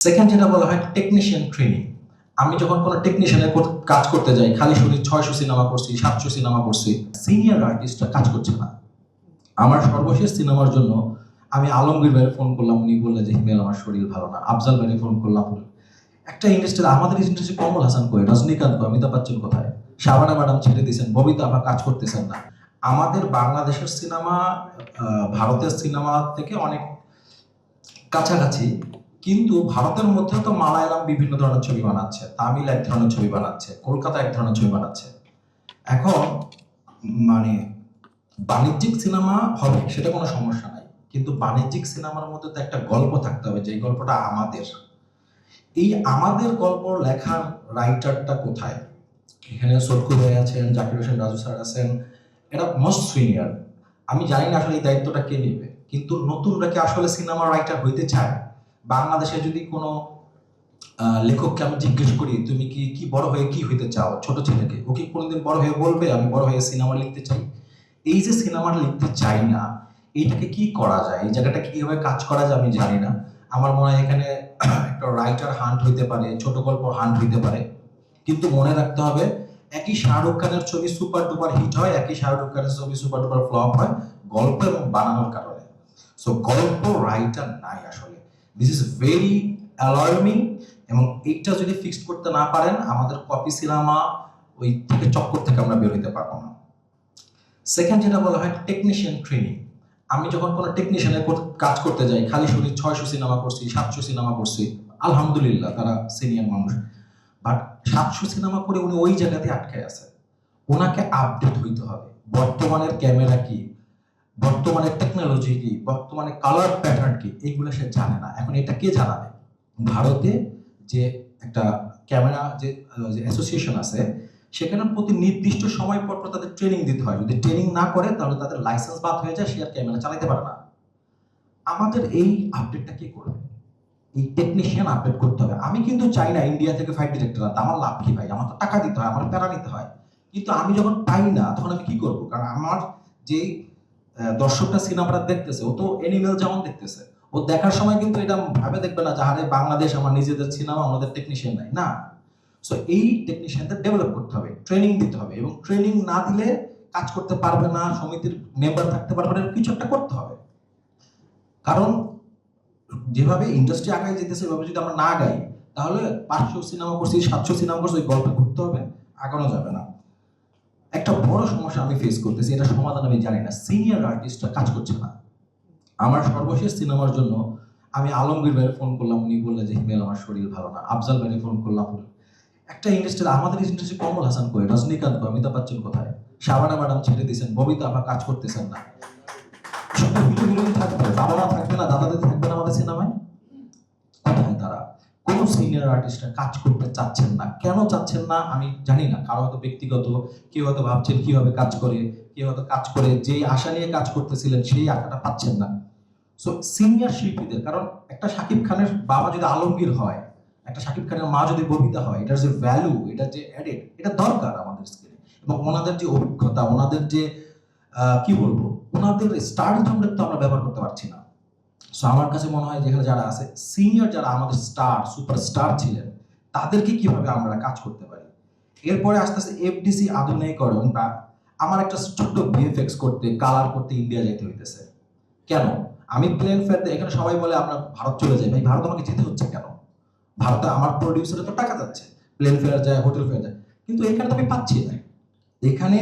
Second যেটা বলা হয় টেকনিশিয়ান ট্রেনিং। আমি যখন কোনো টেকনিশিয়ানের কাজ করতে যাই, খালি শুনি ৬০০ সিনেমা করছি, ৭০০ সিনেমা করছি। সিনিয়র আর্টিস্টরা কাজ করছে না। আমার সর্বশেষ সিনেমার জন্য আমি আলমগীর ভাইয়ের ফোন করলাম, উনি বললেন যে হিমেল আমার শরীর ভালো না। আফজাল ভাইয়ের ফোন করলাম, একটা ইন্ডাস্ট্রি আমাদের ইন্ডাস্ট্রি কমল হাসান কই, রজনীকান্ত কই, অমিতাভ বচ্চন কোথায়, শাবানা ম্যাডাম ছেড়ে দিয়েছেন, ববিতা আপা কাজ করতেছেন না। আমাদের বাংলাদেশের সিনেমা ভারতের সিনেমা থেকে অনেক কাছাকাছি, কিন্তু ভারতের মধ্যেও তো মালায়ালাম বিভিন্ন ধরনের ছবি বানাচ্ছে, তামিল এক ধরনের ছবি বানাচ্ছে, কলকাতা এক ধরনের ছবি বানাচ্ছে। এখন মানে বাণিজ্যিক সিনেমা হবে সেটা কোনো সমস্যা নাই, কিন্তু বাণিজ্যিক সিনেমার মধ্যে তো একটা গল্প থাকতে হবে, যে গল্পটা আমাদের। এই আমাদের গল্প লেখার রাইটারটা কোথায়? এখানে সটকু ভাই আছেন, জাকির হোসেন রাজু স্যার আছেন, এরা মোস্ট সিনিয়র। আমি জানি না আসলে এই দায়িত্বটা কে নেবে, কিন্তু নতুনরা কি আসলে সিনেমা রাইটার হইতে চায়? বাংলাদেশে যদি কোনো লেখককে আমি জিজ্ঞেস করি, তুমি কি কি বড় হয়ে কি হইতে চাও, ছোট ছেলেকে, ও কি কোনোদিন বড় হয়ে বলবে আমি বড় হয়ে সিনেমা লিখতে চাই? এই যে সিনেমাটা লিখতে চাই না, এইটাকে কি করা যায়, এই জায়গাটা কিভাবে কাজ করা যায় আমি জানি না। আমার মনে হয় এখানে একটা রাইটার হান্ট হইতে পারে, ছোট গল্প হান্ট হইতে পারে, কিন্তু মনে রাখতে হবে একই শাহরুখ খানের ছবি সুপার ডুপার হিট হয়, একই শাহরুখ খানের ছবি সুপার ডুপার ফ্লপ হয়, গল্প এবং বানানোর কারণে। সো গল্প রাইটার নাই আসলে, দিস ইজ ভেরি অ্যালার্মিং। এবং এইটা যদি ফিক্সড করতে না পারেন, আমাদের কপি সিনেমা ওই থেকে চক্কর থেকে আমরা বের হইতে পারবো না। সেকেন্ড যেটা বলা হয় টেকনিশিয়ান ট্রেনিং। আমি যখন কোনো টেকনিশিয়ানের কাজ করতে যাই, খালি শুনি ৬০০ সিনেমা করছি, ৭০০ সিনেমা করছি। আলহামদুলিল্লাহ তারা সিনিয়র মানুষ, বাট ৭০০ সিনেমা করে উনি ওই জায়গাতে আটকে আছে। ওনাকে আপডেট হইতে হবে, বর্তমানের ক্যামেরা কি, বর্তমানের টেকনোলজি কি, বর্তমানে কালার প্যাটার্ন কি, এইগুলো সে জানে না। এখন এটা কে জানাবে? ভারতে যে একটা ক্যামেরা যে অ্যাসোসিয়েশন আছে, সেখানে প্রতি নির্দিষ্ট সময় পর তাদের ট্রেনিং দিতে হয়। যদি ট্রেনিং না করে তাহলে তাদের লাইসেন্স বাদ হয়ে যায়, সে আর ক্যামেরা চালাতে পারে না। আমাদের এই আপডেটটা কে করবে? এই টেকনিশিয়ান আপডেট করতে হবে। আমি কিন্তু চাই না ইন্ডিয়া থেকে ফাইট ডিরেক্টর আনতে, আমার লাভ কি ভাই? আমার তো টাকা দিতে হয়, আমার প্যারা নিতে হয়। কিন্তু আমি যখন পাই না, তখন আমি কি করব? কারণ আমার যে দর্শকটা সিনেমাটা দেখতেছে, ও তো অ্যানিমেল যেমন দেখতেছে, ও দেখার সময় কিন্তু এটা ভাবে দেখবে না যে আরে বাংলাদেশ আমার নিজেদের সিনেমা, আমাদের টেকনিশিয়ান নাই, না। সো এই টেকনিশিয়ানদের ডেভেলপ করতে হবে, ট্রেনিং দিতে হবে, এবং ট্রেনিং না দিলে কাজ করতে পারবে না, সমিতির মেম্বার থাকতে পারবে না, কিছু একটা করতে হবে। কারণ যেভাবে ইন্ডাস্ট্রি আগায় যেতেছে, এভাবে যদি আমরা না আগাই, তাহলে ৫০০ সিনেমা করছি, ৭০০ সিনেমা করছি, ওই গল্পে ঘুরতে হবে, আগানো যাবে না। একটা বড় সমস্যা আমি ফেস করতেছি, এটা সমাধান আমি জানি না, সিনিয়র আর্টিস্টরা কাজ করছে না। আমার সর্বশেষ সিনেমার জন্য আমি আলমগীর ভাইয়ের ফোন করলাম, উনি বললেন যে হিমেল আমার শরীর ভালো না। আফজাল ভাইয়ের ফোন করলাম, একটা ইন্ডাস্ট্রি আমাদের ইন্ডাস্ট্রি কমল হাসান কই, রজনীকান্ত কই, অমিতাভ বচ্চন কোথায়, শাবানা ম্যাডাম ছেড়ে দিয়েছেন, ববিতা আপা কাজ করতেছেন না। শুধু হিরো হিরোইন থাকবে, বাবারা থাকবে না, দাদাদের থাকবে না আমাদের সিনেমায়। কোথায় তারা? কোন সিনিয়র আর্টিস্টরা কাজ করতে চাচ্ছেন না। কেন চাচ্ছেন না আমি জানি না। কারো হয়তো ব্যক্তিগত, কেউ হয়তো ভাবছেন কিভাবে কাজ করে, কেউ হয়তো কাজ করে যে আশা নিয়ে কাজ করতেছিলেন সেই আশাটা পাচ্ছেন না। সো সিনিয়র শিল্পীদের, কারণ একটা শাকিব খানের বাবা যদি আলমগীর হয়, একটা শাকিব খানের মা যদি ববিতা হয়, এটার যে ভ্যালু, এটার যে এডিট, এটা দরকার আমাদের স্কিলে। এবং ওনাদের যে অভিজ্ঞতা, ওনাদের যে কি বলবো, ওনাদের স্টারডম তো আমরা ব্যবহার করতে পারছি না। সো আমার কাছে মনে হয় যেখানে যারা আছে সিনিয়র, যারা আমাদের স্টার সুপারস্টার ছিলেন, তাদেরকে কিভাবে আমরা কাজ করতে পারি। এরপরে আস্তে আস্তে এফডিসি আধুনিকরণ, বা আমার একটা ছোট্ট ভিএফএক্স করতে, কালার করতে ইন্ডিয়া যেতে হইতেছে কেন? আমি প্লেন ফেয়ার, এখানে সবাই বলে আমরা ভারত চলে যাই, ভাই ভারত আমাকে যেতে হচ্ছে কেন? ভারতে আমার প্রডিউসারে তো টাকা যাচ্ছে, প্লেন ফেয়ার যায়, হোটেল ফেয়ার যায়, কিন্তু এখানে তো আমি পাচ্ছি না। এখানে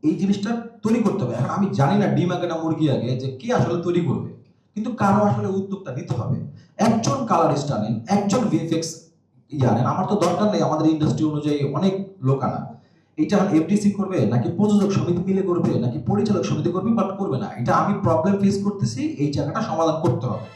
এই জিনিসটা তৈরি করতে হবে। এখন আমি জানি না ডিম আগে না মুরগি আগে, যে কে আসলে তৈরি করবে, কিন্তু কারো আসলে উদ্যোগটা নিতে হবে। একজন কালারিস্ট আনেন, একজন ভিএফএক্স আনেন, আমার তো দরকার নেই আমাদের ইন্ডাস্ট্রি অনুযায়ী অনেক লোক আনা। এটা এফডিসি করবে, নাকি প্রযোজক সমিতি মিলে করবে, নাকি পরিচালক সমিতি করবে, বাট করবে না। এটা আমি প্রবলেম ফেস করতেছি, এই জায়গাটা সমাধান করতে হবে।